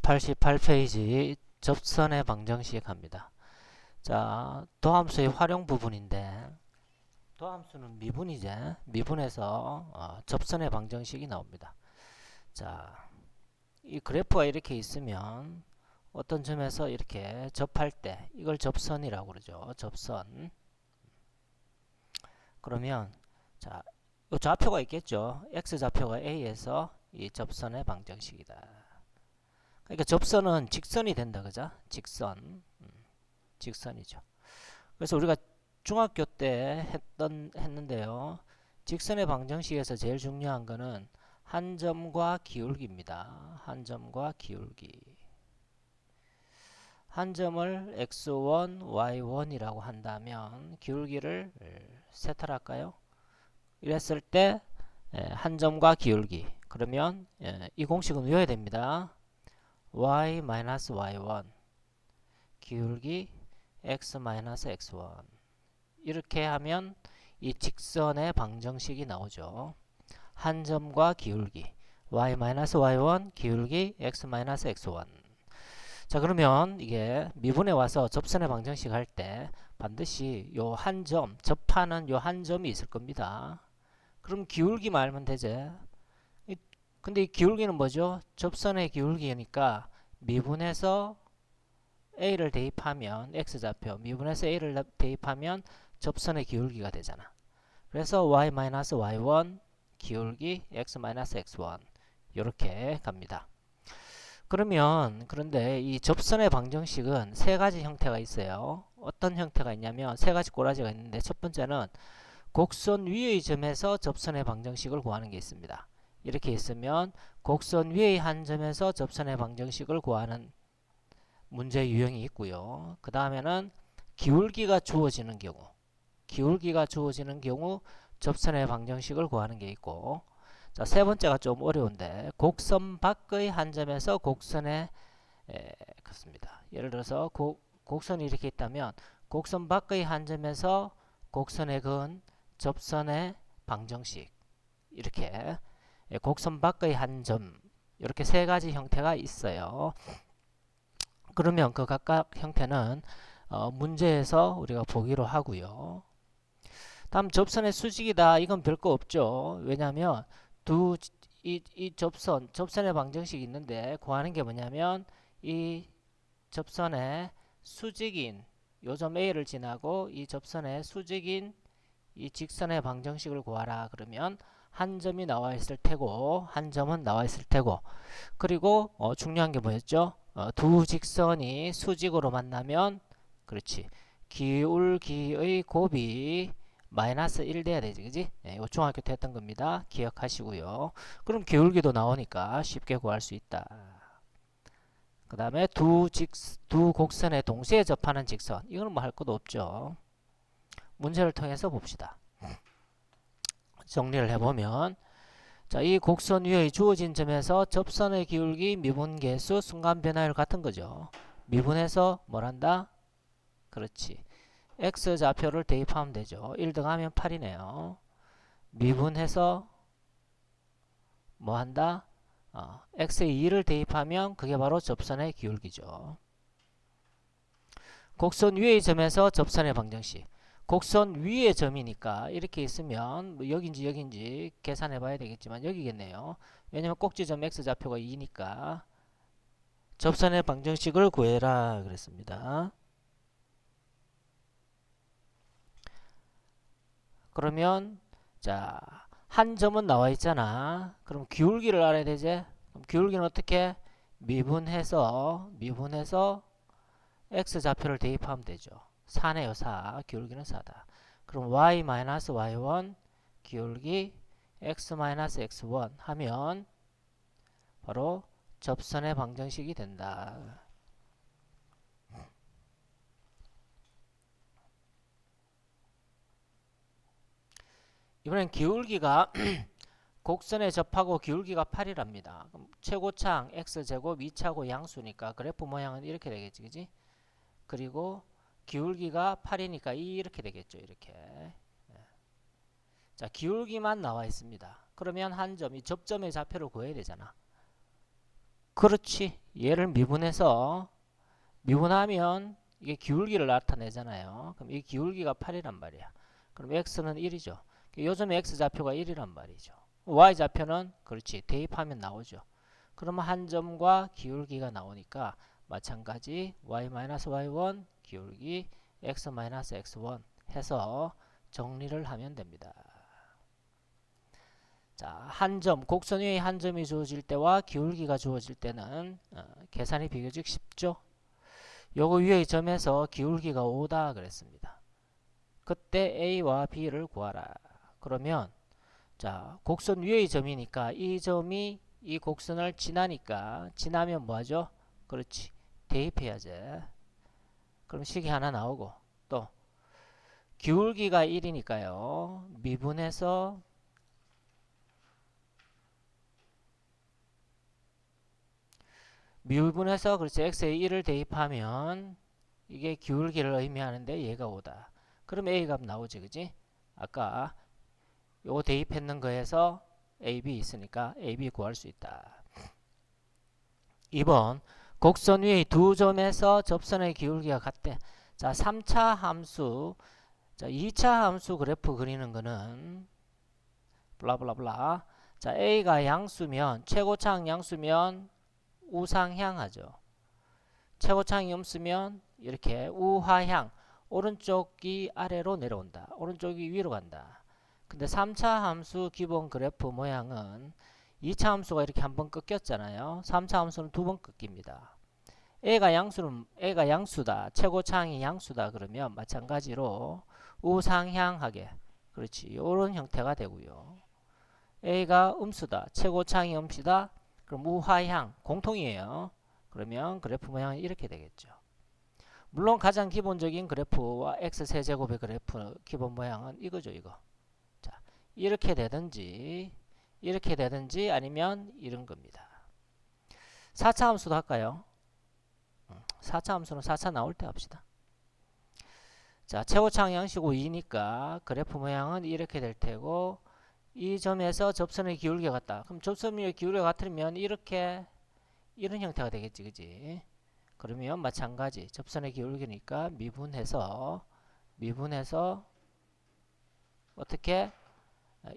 88페이지 접선의 방정식 합니다. 자, 도함수의 활용 부분인데 도함수는 미분이제. 미분에서 접선의 방정식이 나옵니다. 자, 이 그래프가 이렇게 있으면 어떤 점에서 이렇게 접할 때 이걸 접선이라고 그러죠. 접선. 그러면 자, 이 좌표가 있겠죠. x좌표가 a에서 이 접선의 방정식이다. 그러니까 접선은 직선이 된다, 그죠? 직선, 직선이죠. 그래서 우리가 중학교 때 했는데요. 직선의 방정식에서 제일 중요한 거는 한 점과 기울기입니다. 한 점과 기울기. 한 점을 x1, y1이라고 한다면 기울기를 세탈할까요? 이랬을 때 한 점과 기울기. 그러면 이 공식은 외워야 됩니다. y-y1 기울기 x-x1 이렇게 하면 이 직선의 방정식이 나오죠. 한 점과 기울기 y-y1 기울기 x-x1. 자, 그러면 이게 미분에 와서 접선의 방정식 할 때 반드시 요 한 점, 접하는 요 한 점이 있을 겁니다. 그럼 기울기만 알면 되지. 근데 이 기울기는 뭐죠? 접선의 기울기니까 미분해서 a를 대입하면 x좌표 미분해서 a를 대입하면 접선의 기울기가 되잖아. 그래서 y-y1 기울기 x-x1 이렇게 갑니다. 그러면 그런데 이 접선의 방정식은 세 가지 형태가 있어요. 어떤 형태가 있냐면 세 가지 꼬라지가 있는데 첫 번째는 곡선 위의 점에서 접선의 방정식을 구하는 게 있습니다. 이렇게 있으면 곡선 위의 한 점에서 접선의 방정식을 구하는 문제 유형이 있고요. 그 다음에는 기울기가 주어지는 경우 접선의 방정식을 구하는 게 있고, 자, 세 번째가 좀 어려운데 곡선 밖의 한 점에서 곡선의 그렇습니다. 예를 들어서 곡선이 이렇게 있다면 곡선 밖의 한 점에서 곡선에 그은 접선의 방정식 이렇게 곡선 밖의 한 점 이렇게 세 가지 형태가 있어요. 그러면 그 각각 형태는 문제에서 우리가 보기로 하고요. 다음 접선의 수직이다. 이건 별거 없죠. 왜냐하면 이 접선의 방정식이 있는데 구하는 게 뭐냐면 이 접선의 수직인 요점 A를 지나고 이 접선의 수직인 이 직선의 방정식을 구하라. 그러면 한 점이 나와 있을 테고 한 점은 나와 있을 테고 그리고 중요한 게 뭐였죠? 두 직선이 수직으로 만나면 그렇지 기울기의 곱이 마이너스 1 돼야 되지, 그지? 이거 중학교 때 했던 겁니다. 기억하시고요. 그럼 기울기도 나오니까 쉽게 구할 수 있다. 그 다음에 두 곡선에 동시에 접하는 직선. 이거는 뭐 할 것도 없죠. 문제를 통해서 봅시다. 정리를 해보면 자, 이 곡선 위에 주어진 점에서 접선의 기울기, 미분 계수, 순간 변화율 같은 거죠. 미분해서 뭐란다? 그렇지. x좌표를 대입하면 되죠. 1 더하면 8이네요. 미분해서 뭐한다? x의 2를 대입하면 그게 바로 접선의 기울기죠. 곡선 위의 점에서 접선의 방정식. 곡선 위의 점이니까 이렇게 있으면 뭐 여긴지 계산해 봐야 되겠지만 여기겠네요. 왜냐면 꼭지점 x좌표가 2니까 접선의 방정식을 구해라 그랬습니다. 그러면 자, 한 점은 나와 있잖아. 그럼 기울기를 알아야 되지? 그럼 기울기는 어떻게? 미분해서 x좌표를 대입하면 되죠. 4네요. 4. 기울기는 4다. 그럼 y-y1 기울기 x-x1 하면 바로 접선의 방정식이 된다. 이번엔 기울기가 곡선에 접하고 기울기가 8이랍니다. 그럼 최고창 x제곱 2차고 양수니까 그래프 모양은 이렇게 되겠지, 그지? 그리고 기울기가 8이니까 이렇게 되겠죠. 이렇게. 자, 기울기만 나와 있습니다. 그러면 한 점, 이 접점의 좌표를 구해야 되잖아. 그렇지. 얘를 미분하면 이게 기울기를 나타내잖아요. 그럼 이 기울기가 8이란 말이야. 그럼 x는 1이죠. 요즘 x좌표가 1이란 말이죠. y좌표는 그렇지 대입하면 나오죠. 그러면 한 점과 기울기가 나오니까 마찬가지 y-y1 기울기 x-x1 해서 정리를 하면 됩니다. 자, 한 점, 곡선 위에 한 점이 주어질 때와 기울기가 주어질 때는 계산이 비교적 쉽죠. 요거 위의 점에서 기울기가 5다 그랬습니다. 그때 A와 B를 구하라. 그러면 자, 곡선 위의 점이니까 이 점이 이 곡선을 지나니까 지나면 뭐하죠? 그렇지. 대입해야지. 그럼 식이 하나 나오고 또 기울기가 1이니까요. 미분해서 그렇지 x에 1을 대입하면 이게 기울기를 의미하는데 얘가 5다. 그럼 a 값 나오지 그지? 아까 요거 대입했는 거에서 a, b 있으니까 a, b 구할 수 있다. 2번 곡선 위의 두 점에서 접선의 기울기가 같대. 자, 3차 함수, 자, 2차 함수 그래프 그리는 거는 블라블라블라. 자, a가 양수면 최고차항 양수면 우상향하죠. 최고차항이 없으면 이렇게 우하향, 오른쪽이 아래로 내려온다. 오른쪽이 위로 간다. 근데 3차 함수 기본 그래프 모양은 2차 함수가 이렇게 한번 꺾였잖아요. 3차 함수는 두 번 꺾입니다. A가 양수다. 최고차항이 양수다. 그러면 마찬가지로 우상향하게. 그렇지. 이런 형태가 되고요. A가 음수다. 최고차항이 음수다. 그럼 우하향 공통이에요. 그러면 그래프 모양이 이렇게 되겠죠. 물론 가장 기본적인 그래프와 x세제곱의 그래프 기본 모양은 이거죠. 이거. 자, 이렇게 되든지 아니면 이런 겁니다. 4차 함수도 할까요? 4차 함수는 4차 나올 때 합시다. 자, 최고차항 양식 2니까 그래프 모양은 이렇게 될 테고 이 점에서 접선의 기울기가 같다. 그럼 접선의 기울기가 같으면 이렇게 이런 형태가 되겠지. 그지? 그러면 마찬가지 접선의 기울기니까 미분해서 어떻게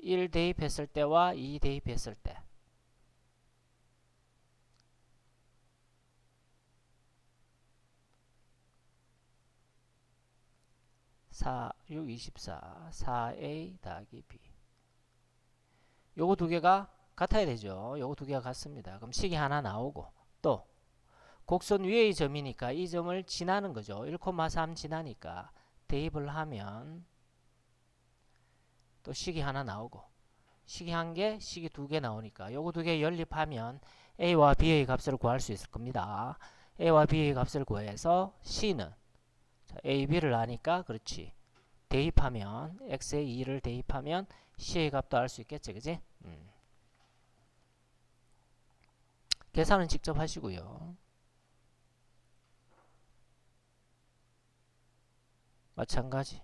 1 대입했을 때와 2 대입했을 때 4, 6, 24 4a 더하기 b 요거 두 개가 같아야 되죠. 요거 두 개가 같습니다. 그럼 식이 하나 나오고 또 곡선 위의 점이니까 이 점을 지나는 거죠. 1,3 지나니까 대입을 하면 또 식이 하나 나오고 식이 한 개, 식이 두 개 나오니까 요거 두 개 연립하면 a와 b의 값을 구할 수 있을 겁니다. a와 b의 값을 구해서 c는 a, b를 아니까 그렇지. 대입하면 x에 2를 대입하면 c의 값도 알 수 있겠지. 그지? 계산은 직접 하시고요. 마찬가지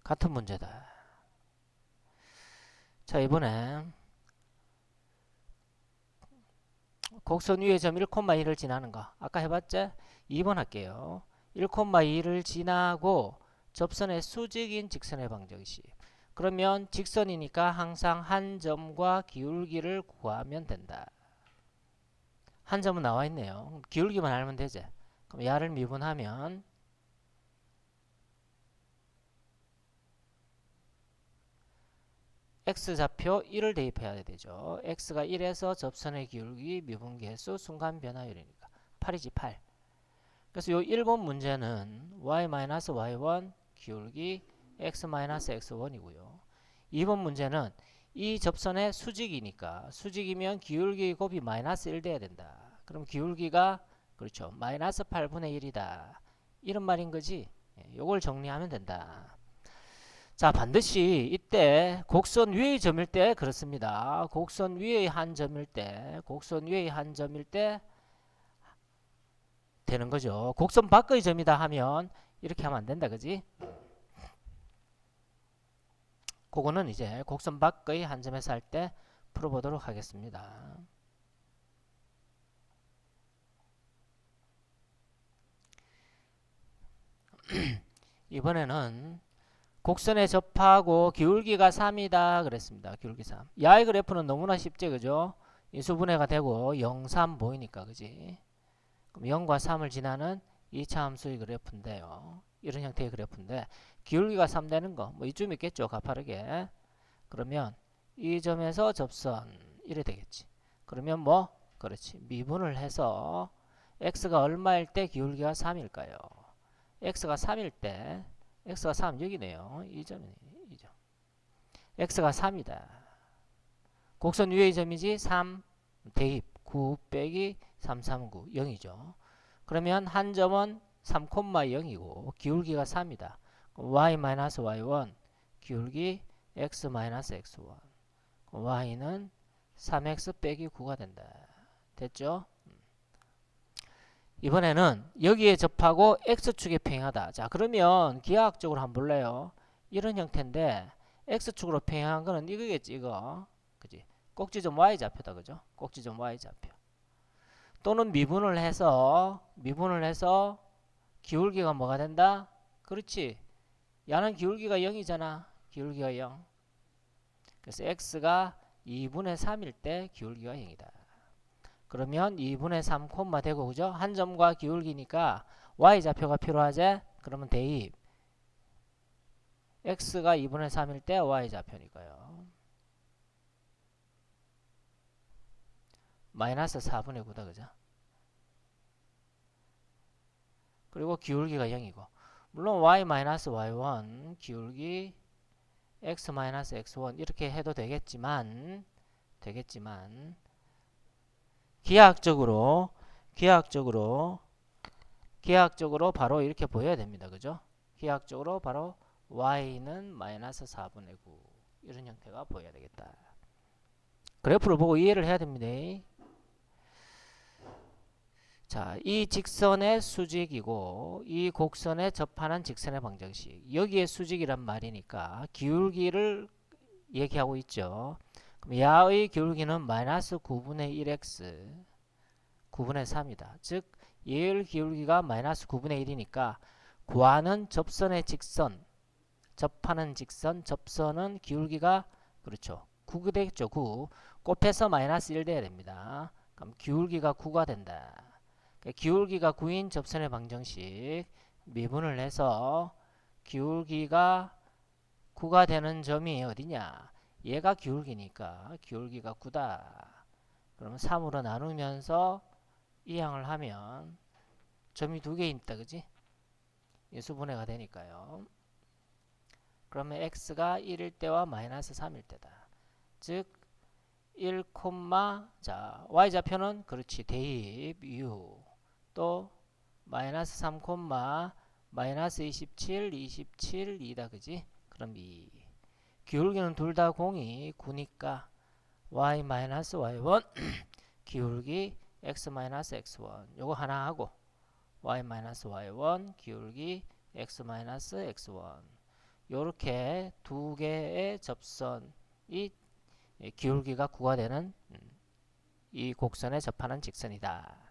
같은 문제다. 자, 이번에 곡선 위의 점 1,2를 지나는 거 아까 해봤죠? 2번 할게요. 1,2를 지나고 접선의 수직인 직선의 방정식. 그러면 직선이니까 항상 한 점과 기울기를 구하면 된다. 한 점은 나와 있네요. 기울기만 알면 되지. 그럼 야를 미분하면 x좌표 1을 대입해야 되죠. x가 1에서 접선의 기울기 미분계수 순간 변화율이니까 8이지 8. 그래서 요 1번 문제는 y-y1 기울기 x-x1이고요. 2번 문제는 이 접선의 수직이니까 수직이면 기울기 곱이 마이너스 1 돼야 된다. 그럼 기울기가 그렇죠. 마이너스 8분의 1이다. 이런 말인 거지. 요걸 정리하면 된다. 자, 반드시 이때 곡선 위의 점일 때 그렇습니다. 곡선 위의 한 점일 때 되는 거죠. 곡선 밖의 점이다 하면 이렇게 하면 안 된다. 그지? 그거는 이제 곡선 밖의 한 점에서 할 때 풀어보도록 하겠습니다. 이번에는 곡선에 접하고 기울기가 3이다 그랬습니다. 기울기 3. 야의 그래프는 너무나 쉽지 그죠? 인수분해가 되고 0, 3 보이니까 그지? 그럼 0과 3을 지나는 2차 함수의 그래프인데요. 이런 형태의 그래프인데 기울기가 3 되는 거 뭐 이쯤 있겠죠. 가파르게. 그러면 이 점에서 접선 이래 되겠지. 그러면 뭐 그렇지. 미분을 해서 x가 얼마일 때 기울기가 3일까요? x가 3일 때 x가 3 여기네요. 이 점이네. 이 점. x가 3이다. 곡선 위의 점이지 3 대입 9 빼기 339 0이죠. 그러면 한 점은 3,0이고 기울기가 3이다. y-y1 기울기 x-x1 y는 3x 빼기 9가 된다. 됐죠? 이번에는 여기에 접하고 x축에 평행하다. 자 그러면 기하학적으로 한번 볼래요. 이런 형태인데 x축으로 평행한 거는 이거겠지 이거. 그지? 꼭지점 y좌표다. 그죠? 꼭지점 y좌표. 또는 미분을 해서 기울기가 뭐가 된다? 그렇지. 야는 기울기가 0이잖아. 기울기가 0. 그래서 x가 2분의 3일 때 기울기가 0이다. 그러면 2분의 3 콤마 되고 그죠? 한 점과 기울기니까 y좌표가 필요하지? 그러면 대입 x가 2분의 3일 때 y좌표니까요. 마이너스 4분의 9다. 그죠? 그리고 기울기가 0이고 물론 y-y1 기울기 x-x1 이렇게 해도 되겠지만 기하학적으로 바로 이렇게 보여야 됩니다. 그죠? 기하학적으로 바로 y는 마이너스 4분의 9 이런 형태가 보여야 되겠다. 그래프를 보고 이해를 해야 됩니다. 자, 이 직선의 수직이고 이 곡선에 접하는 직선의 방정식. 여기에 수직이란 말이니까 기울기를 얘기하고 있죠. 그럼 야의 기울기는 마이너스 9분의 1x 9분의 3이다. 즉 얘의 기울기가 마이너스 9분의 1이니까 구하는 접선의 직선 접하는 직선 접선은 기울기가 그렇죠. 9가 되겠죠. 9 곱해서 마이너스 1 돼야 됩니다. 그럼 기울기가 9가 된다. 기울기가 9인 접선의 방정식 미분을 해서 기울기가 9가 되는 점이 어디냐? 얘가 기울기니까 기울기가 9다. 그러면 3으로 나누면서 이항을 하면 점이 2개 있다. 그지? 인수분해가 되니까요. 그러면 x가 1일 때와 마이너스 3일 때다. 즉 1, 자 y좌표는 그렇지 대입 u 또 마이너스 3, 마이너스 27, 2다. 그지? 그럼 2. 기울기는 둘 다 공이 9니까 y-y1 기울기 x-x1 요거 하나 하고 y-y1 기울기 x-x1 요렇게 두 개의 접선이 기울기가 9가 되는 이 곡선에 접하는 직선이다.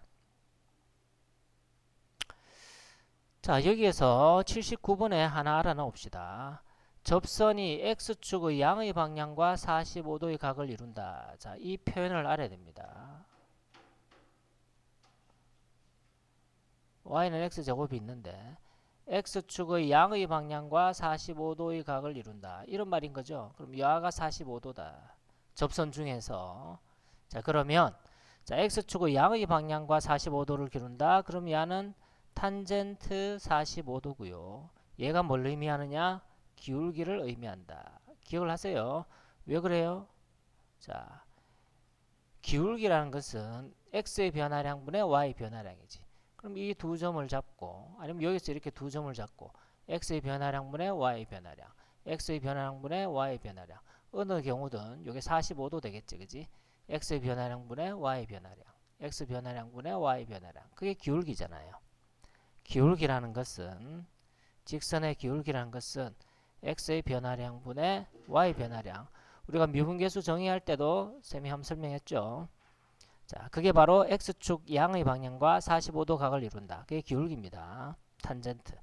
자 여기에서 79번에 하나 알아놓읍시다. 접선이 x축의 양의 방향과 45도의 각을 이룬다. 자, 이 표현을 알아야 됩니다. y는 x제곱이 있는데 x축의 양의 방향과 45도의 각을 이룬다. 이런 말인 거죠. 그럼 야가 45도다. 접선 중에서 자 그러면 자 x축의 양의 방향과 45도를 기른다. 그럼 야는 탄젠트 45도고요. 얘가 뭘 의미하느냐? 기울기를 의미한다. 기억을 하세요. 왜 그래요? 자, 기울기라는 것은 x의 변화량분의 y 변화량이지. 그럼 이 두 점을 잡고 아니면 여기서 이렇게 두 점을 잡고 x의 변화량분의 y 변화량 x의 변화량분의 y 변화량 어느 경우든 이게 45도 되겠지. 그지? x의 변화량분의 y 변화량 x 변화량분의 y 변화량 그게 기울기잖아요. 기울기라는 것은 직선의 기울기라는 것은 x의 변화량분의 y 변화량 우리가 미분계수 정의할 때도 쌤이 한번 설명했죠. 자, 그게 바로 x축 양의 방향과 45도 각을 이룬다. 그게 기울기입니다. 탄젠트.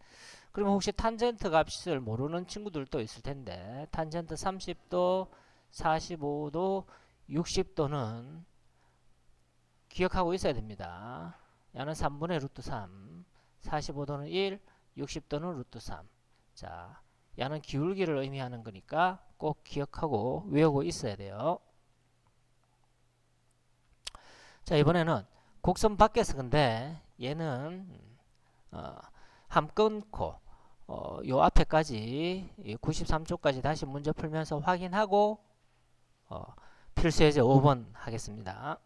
그러면 혹시 탄젠트 값을 모르는 친구들도 있을 텐데 탄젠트 30도, 45도, 60도는 기억하고 있어야 됩니다. 야는 3분의 루트 3, 45도는 1, 60도는 루트 3. 자, 야는 기울기를 의미하는 거니까 꼭 기억하고 외우고 있어야 돼요. 자, 이번에는 곡선 밖에서 근데 얘는 함 끊고 요 앞에까지 93쪽까지 다시 문제 풀면서 확인하고 필수 예제 5번 하겠습니다.